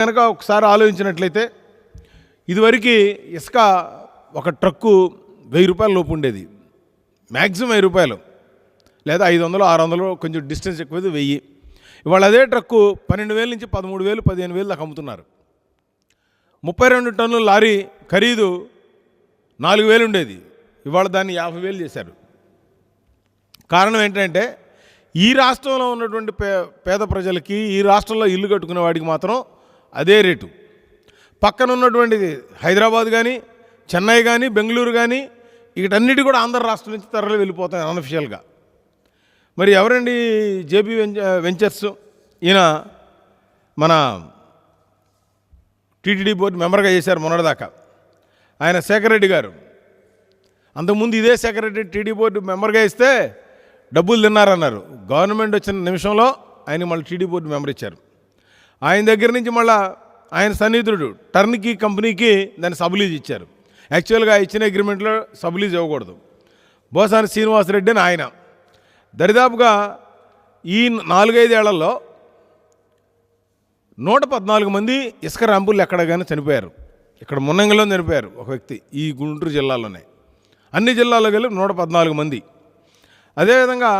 కనుక ఒకసారి ఆలోచించినట్లయితే ఇదివరకు ఇసుక ఒక ట్రక్కు 1000 రూపాయల లోపు ఉండేది, మ్యాక్సిమం 1000 రూపాయలు, లేదా 500 600, కొంచెం డిస్టెన్స్ ఎక్కువైతే 1000. ఇవాళ అదే ట్రక్కు 12,000 నుంచి 13,000 15,000 దాకా అమ్ముతున్నారు. 32 టన్నుల లారీ ఖరీదు 4,000 ఉండేది, ఇవాళ దాన్ని 50,000 చేశారు. కారణం ఏంటంటే ఈ రాష్ట్రంలో ఉన్నటువంటి పేద ప్రజలకి, ఈ రాష్ట్రంలో ఇల్లు కట్టుకునే వాడికి మాత్రం అదే రేటు. పక్కన ఉన్నటువంటి హైదరాబాద్ కానీ, చెన్నై కానీ, బెంగళూరు కానీ, వీటన్నిటి కూడా ఆంధ్ర రాష్ట్రం నుంచి తరలి వెళ్ళిపోతాయి అన్అఫిషియల్గా. మరి ఎవరండి జేబీ వెంచర్స్? ఈయన మన టీటీడీ బోర్డు మెంబర్గా చేశారు మొన్నటిదాకా. ఆయన శేఖర్ రెడ్డి గారు. అంతకుముందు ఇదే శేఖర్ రెడ్డి టీటీడీ బోర్డు మెంబర్గా ఇస్తే డబ్బులు తిన్నారన్నారు. గవర్నమెంట్ వచ్చిన నిమిషంలో ఆయన మళ్ళీ టీటీడీ బోర్డు మెంబర్ ఇచ్చారు. ఆయన దగ్గర నుంచి మళ్ళీ ఆయన సన్నిహితుడు టర్న్కీ కంపెనీకి దాన్ని సబ్లీజ్ ఇచ్చారు. యాక్చువల్గా ఇచ్చిన అగ్రిమెంట్లో సబ్లీజ్ ఇవ్వకూడదు. బోసాని శ్రీనివాసరెడ్డి అని ఆయన దరిదాపుగా ఈ 4-5 ఏళ్లలో 114 మంది ఇసుక ర్యాంపులు ఎక్కడగానే చనిపోయారు. ఇక్కడ మున్నంగిలో చనిపోయారు ఒక వ్యక్తి, ఈ గుంటూరు జిల్లాలోనే. అన్ని జిల్లాల్లో కలిపి 114 మంది. అదేవిధంగా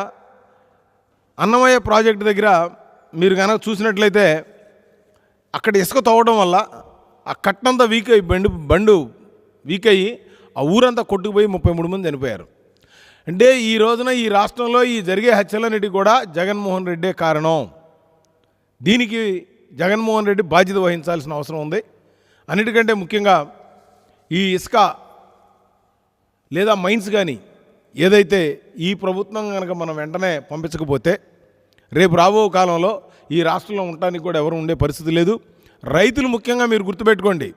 అన్నమయ్య ప్రాజెక్టు దగ్గర మీరు కనుక చూసినట్లయితే అక్కడ ఇసుక తవ్వడం వల్ల ఆ కట్టంతా వీక్ అయ్యి బండు వీక్ అయ్యి ఆ ఊరంతా కొట్టుకుపోయి 33 మంది చనిపోయారు. అంటే ఈ రోజున ఈ రాష్ట్రంలో ఈ జరిగే హత్యలన్నిటికీ కూడా జగన్మోహన్ రెడ్డే కారణం. దీనికి జగన్మోహన్ రెడ్డి బాధ్యత వహించాల్సిన అవసరం ఉంది. అన్నిటికంటే ముఖ్యంగా ఈ ఇసుక లేదా మైన్స్ కానీ ఏదైతే ఈ ప్రభుత్వం కనుక మనం వెంటనే పంపించకపోతే రేపు రాబో కాలంలో ఈ రాష్ట్రంలో ఉండటానికి కూడా ఎవరు ఉండే పరిస్థితి లేదు. రైతులు ముఖ్యంగా మీరు గుర్తుపెట్టుకోండి,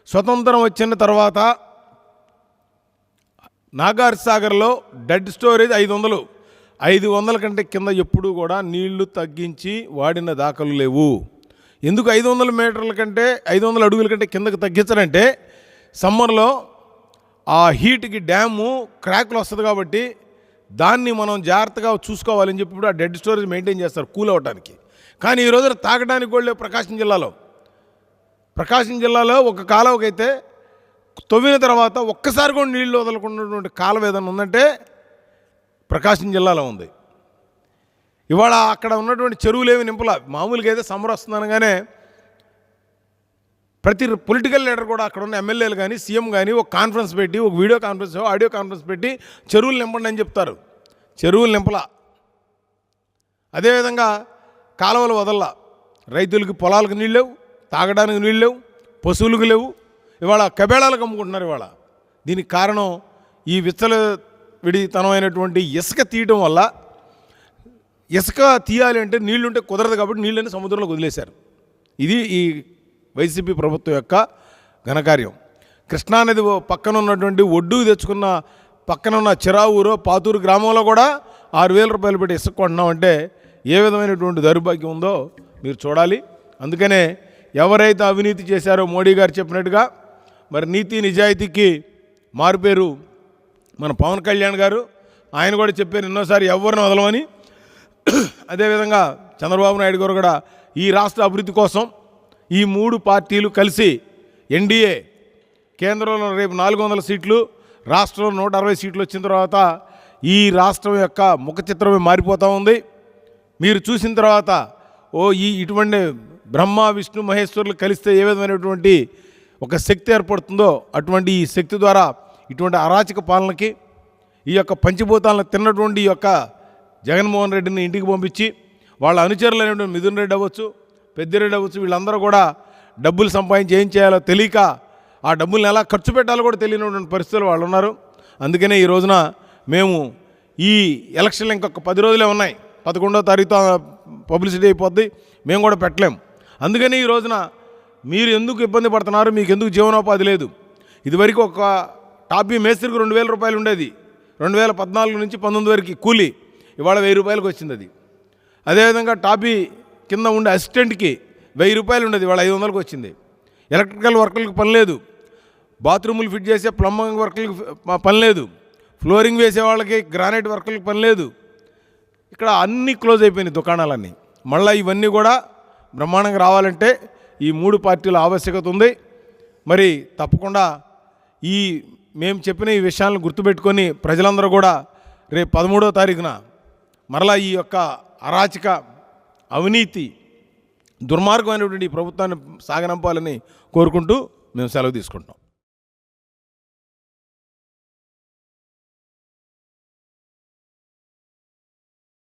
స్వతంత్రం వచ్చిన తర్వాత నాగార్జునసాగర్లో డెడ్ స్టోరేజ్ 500 కంటే కింద ఎప్పుడూ కూడా నీళ్లు తగ్గించి వాడిన దాఖలు లేవు. ఎందుకు 500 మీటర్ల కంటే 500 అడుగుల కంటే కిందకు తగ్గించారంటే సమ్మర్లో ఆ హీట్కి డ్యాము క్రాక్లు వస్తుంది కాబట్టి దాన్ని మనం జాగ్రత్తగా చూసుకోవాలని చెప్పి ఇప్పుడు ఆ డెడ్ స్టోరేజ్ మెయింటైన్ చేస్తారు కూల్ అవ్వడానికి. కానీ ఈ రోజు తాగడానికి కూడా ప్రకాశం జిల్లాలో ఒక కాలువకైతే తవ్విన తర్వాత ఒక్కసారి కూడా నీళ్లు వదలకున్నటువంటి కాలువ ఏదైనా ఉందంటే ప్రకాశం జిల్లాలో ఉంది. ఇవాళ అక్కడ ఉన్నటువంటి చెరువులు ఏమి నింపలా. మామూలుగా అయితే సమ్మర్ వస్తుందనగానే ప్రతి పొలిటికల్ లీడర్ కూడా అక్కడ ఉన్న ఎమ్మెల్యేలు కానీ, సీఎం కానీ ఒక కాన్ఫరెన్స్ పెట్టి, ఒక వీడియో కాన్ఫరెన్స్, ఆడియో కాన్ఫరెన్స్ పెట్టి చెరువులు నింపండి అని చెప్తారు. చెరువులు నింపలా. అదేవిధంగా కాలువలు వదల్లా. రైతులకి పొలాలకు నీళ్ళు లేవు, తాగడానికి నీళ్ళు లేవు, పశువులకు లేవు. ఇవాళ కబేళాలకు అమ్ముకుంటున్నారు. ఇవాళ దీనికి కారణం ఈ విచ్చలవిడితనమైనటువంటి ఇసుక తీయడం వల్ల. ఇసుక తీయాలి అంటే నీళ్లుంటే కుదరదు కాబట్టి నీళ్ళని సముద్రంలోకి వదిలేశారు. ఇది ఈ వైసీపీ ప్రభుత్వం యొక్క ఘనకార్యం. కృష్ణానది పక్కన ఉన్నటువంటి ఒడ్డు తెచ్చుకున్న పక్కన ఉన్న చిరావూరు, పాతూరు గ్రామంలో కూడా 6,000 రూపాయలు పెట్టి ఇసుక కొంటున్నామంటే ఏ విధమైనటువంటి దౌర్భాగ్యం ఉందో మీరు చూడాలి. అందుకనే ఎవరైతే అవినీతి చేశారో మోడీ గారు చెప్పినట్టుగా మరి నీతి నిజాయితీకి మారుపేరు మన పవన్ కళ్యాణ్ గారు. ఆయన కూడా చెప్పారు ఎన్నోసారి ఎవరిని వదలమని. అదేవిధంగా చంద్రబాబు నాయుడు గారు కూడా ఈ రాష్ట్ర అభివృద్ధి కోసం ఈ 3 పార్టీలు కలిసి ఎన్డీఏ కేంద్రంలో రేపు 400 సీట్లు, రాష్ట్రంలో 160 సీట్లు వచ్చిన తర్వాత ఈ రాష్ట్రం యొక్క ముఖ చిత్రమే మారిపోతూ ఉంది. మీరు చూసిన తర్వాత ఇటువంటి బ్రహ్మ విష్ణు మహేశ్వరులు కలిస్తే ఏ విధమైనటువంటి ఒక శక్తి ఏర్పడుతుందో అటువంటి ఈ శక్తి ద్వారా ఇటువంటి అరాచక పాలనకి ఈ యొక్క పంచభూతాలను తిన్నటువంటి ఈ యొక్క జగన్మోహన్ రెడ్డిని ఇంటికి పంపించి వాళ్ళ అనుచరులు అనేటువంటి మిథున్ రెడ్డి అవ్వచ్చు, పెద్దిరెడ్డి అవ్వచ్చు, వీళ్ళందరూ కూడా డబ్బులు సంపాదించి ఏం చేయాలో తెలియక ఆ డబ్బుల్ని ఎలా ఖర్చు పెట్టాలో కూడా తెలియనటువంటి పరిస్థితులు వాళ్ళు ఉన్నారు. అందుకనే ఈ రోజున మేము ఈ ఎలక్షన్లు ఇంకొక 10 రోజులే ఉన్నాయి, 11వ తారీఖుతో పబ్లిసిటీ అయిపోద్ది, మేము కూడా పెట్టలేము. అందుకని ఈ రోజున మీరు ఎందుకు ఇబ్బంది పడుతున్నారు, మీకు ఎందుకు జీవనోపాధి లేదు. ఇదివరకు ఒక టాపీ మేస్త్రికి 2,000 రూపాయలు ఉండేది, 2014 నుంచి 19 వరకు కూలీ, ఇవాళ 1000 రూపాయలకు వచ్చింది అది. అదేవిధంగా టాపీ కింద ఉండే అసిస్టెంట్కి 1000 రూపాయలు ఉండేది, ఇవాళ 500కి వచ్చింది. ఎలక్ట్రికల్ వర్కర్లకు పని లేదు, బాత్రూములు ఫిట్ చేసే ప్లంబింగ్ వర్కర్లకు పని లేదు, ఫ్లోరింగ్ వేసే వాళ్ళకి గ్రానైట్ వర్కర్లకు పని లేదు. ఇక్కడ అన్నీ క్లోజ్ అయిపోయినాయి దుకాణాలన్నీ. మళ్ళీ ఇవన్నీ కూడా బ్రహ్మాండంగా రావాలంటే ఈ 3 పార్టీల ఆవశ్యకత ఉంది. మరి తప్పకుండా మేము చెప్పిన ఈ విషయాలను గుర్తుపెట్టుకొని ప్రజలందరూ కూడా రేపు 13వ తారీఖున మరలా ఈ యొక్క అరాచక అవినీతి దుర్మార్గమైనటువంటి ఈ ప్రభుత్వాన్ని సాగనంపాలని కోరుకుంటూ మేము సెలవు తీసుకుంటాం.